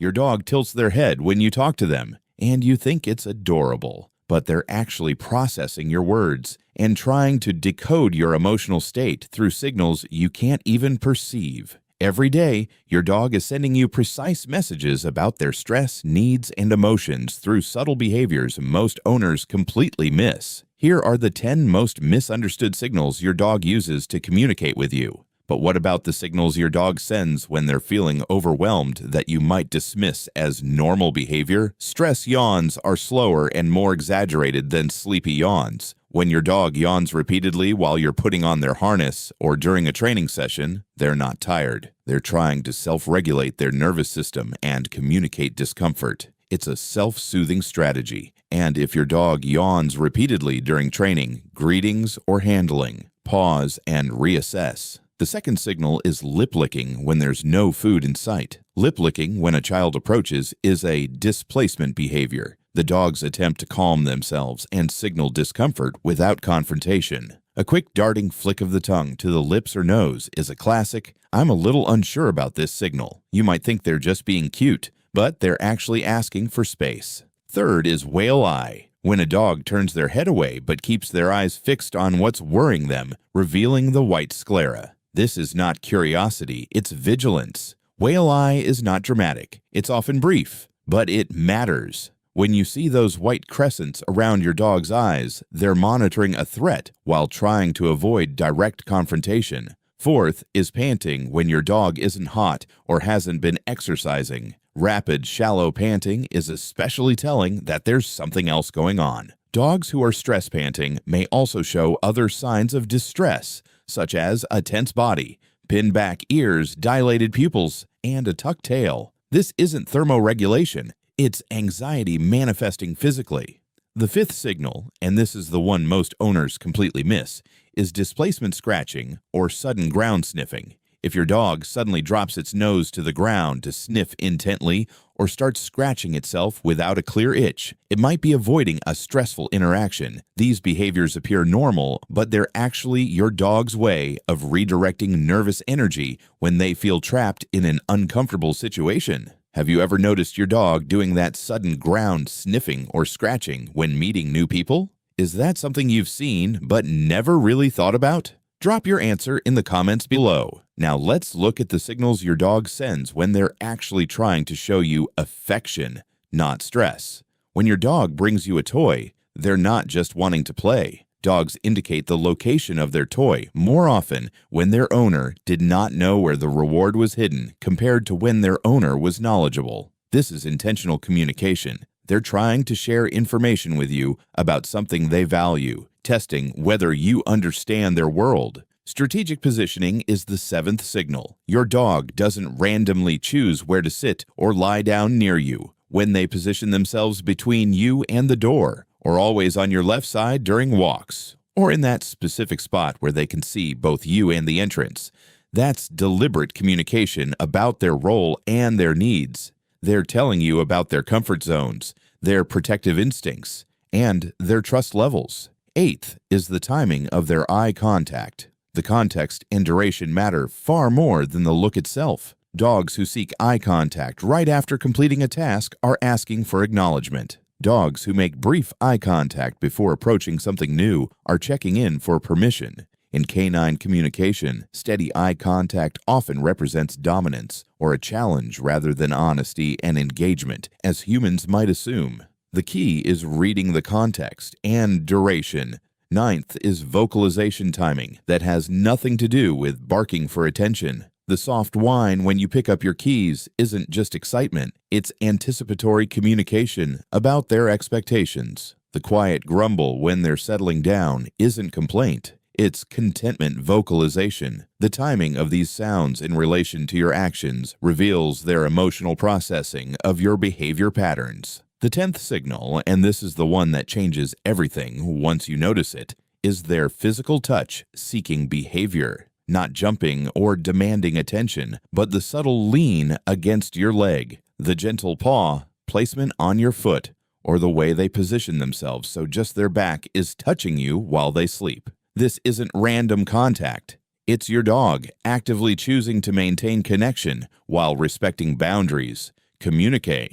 Your dog tilts their head when you talk to them, and you think it's adorable, but they're actually processing your words and trying to decode your emotional state through signals you can't even perceive. Every day, your dog is sending you precise messages about their stress, needs, and emotions through subtle behaviors most owners completely miss. Here are the 10 most misunderstood signals your dog uses to communicate with you. But what about the signals your dog sends when they're feeling overwhelmed that you might dismiss as normal behavior? Stress yawns are slower and more exaggerated than sleepy yawns. When your dog yawns repeatedly while you're putting on their harness or during a training session, they're not tired. They're trying to self-regulate their nervous system and communicate discomfort. It's a self-soothing strategy. And if your dog yawns repeatedly during training, greetings, or handling, pause and reassess. The second signal is lip licking when there's no food in sight. Lip licking when a child approaches is a displacement behavior. The dogs attempt to calm themselves and signal discomfort without confrontation. A quick darting flick of the tongue to the lips or nose is a classic, "I'm a little unsure about this" signal. You might think they're just being cute, but they're actually asking for space. Third is whale eye, when a dog turns their head away but keeps their eyes fixed on what's worrying them, revealing the white sclera. This is not curiosity, it's vigilance. Whale eye is not dramatic. It's often brief, but it matters. When you see those white crescents around your dog's eyes, they're monitoring a threat while trying to avoid direct confrontation. Fourth is panting when your dog isn't hot or hasn't been exercising. Rapid, shallow panting is especially telling that there's something else going on. Dogs who are stress panting may also show other signs of distress, such as a tense body, pinned back ears, dilated pupils, and a tucked tail. This isn't thermoregulation. It's anxiety manifesting physically. The fifth signal, and this is the one most owners completely miss, is displacement scratching or sudden ground sniffing. If your dog suddenly drops its nose to the ground to sniff intently or starts scratching itself without a clear itch, it might be avoiding a stressful interaction. These behaviors appear normal, but they're actually your dog's way of redirecting nervous energy when they feel trapped in an uncomfortable situation. Have you ever noticed your dog doing that sudden ground sniffing or scratching when meeting new people? Is that something you've seen but never really thought about? Drop your answer in the comments below. Now let's look at the signals your dog sends when they're actually trying to show you affection, not stress. When your dog brings you a toy, they're not just wanting to play. Dogs indicate the location of their toy more often when their owner did not know where the reward was hidden compared to when their owner was knowledgeable. This is intentional communication. They're trying to share information with you about something they value, testing whether you understand their world. Strategic positioning is the seventh signal. Your dog doesn't randomly choose where to sit or lie down near you. When they position themselves between you and the door, or always on your left side during walks, or in that specific spot where they can see both you and the entrance, that's deliberate communication about their role and their needs. They're telling you about their comfort zones, their protective instincts, and their trust levels. Eighth is the timing of their eye contact. The context and duration matter far more than the look itself. Dogs who seek eye contact right after completing a task are asking for acknowledgement. Dogs who make brief eye contact before approaching something new are checking in for permission. In canine communication, steady eye contact often represents dominance or a challenge rather than honesty and engagement, as humans might assume. The key is reading the context and duration. Ninth is vocalization timing that has nothing to do with barking for attention. The soft whine when you pick up your keys isn't just excitement, it's anticipatory communication about their expectations. The quiet grumble when they're settling down isn't complaint, it's contentment vocalization. The timing of these sounds in relation to your actions reveals their emotional processing of your behavior patterns. The 10th signal, and this is the one that changes everything once you notice it, is their physical touch seeking behavior. Not jumping or demanding attention, but the subtle lean against your leg, the gentle paw, placement on your foot, or the way they position themselves so just their back is touching you while they sleep. This isn't random contact. It's your dog actively choosing to maintain connection while respecting boundaries, Communique.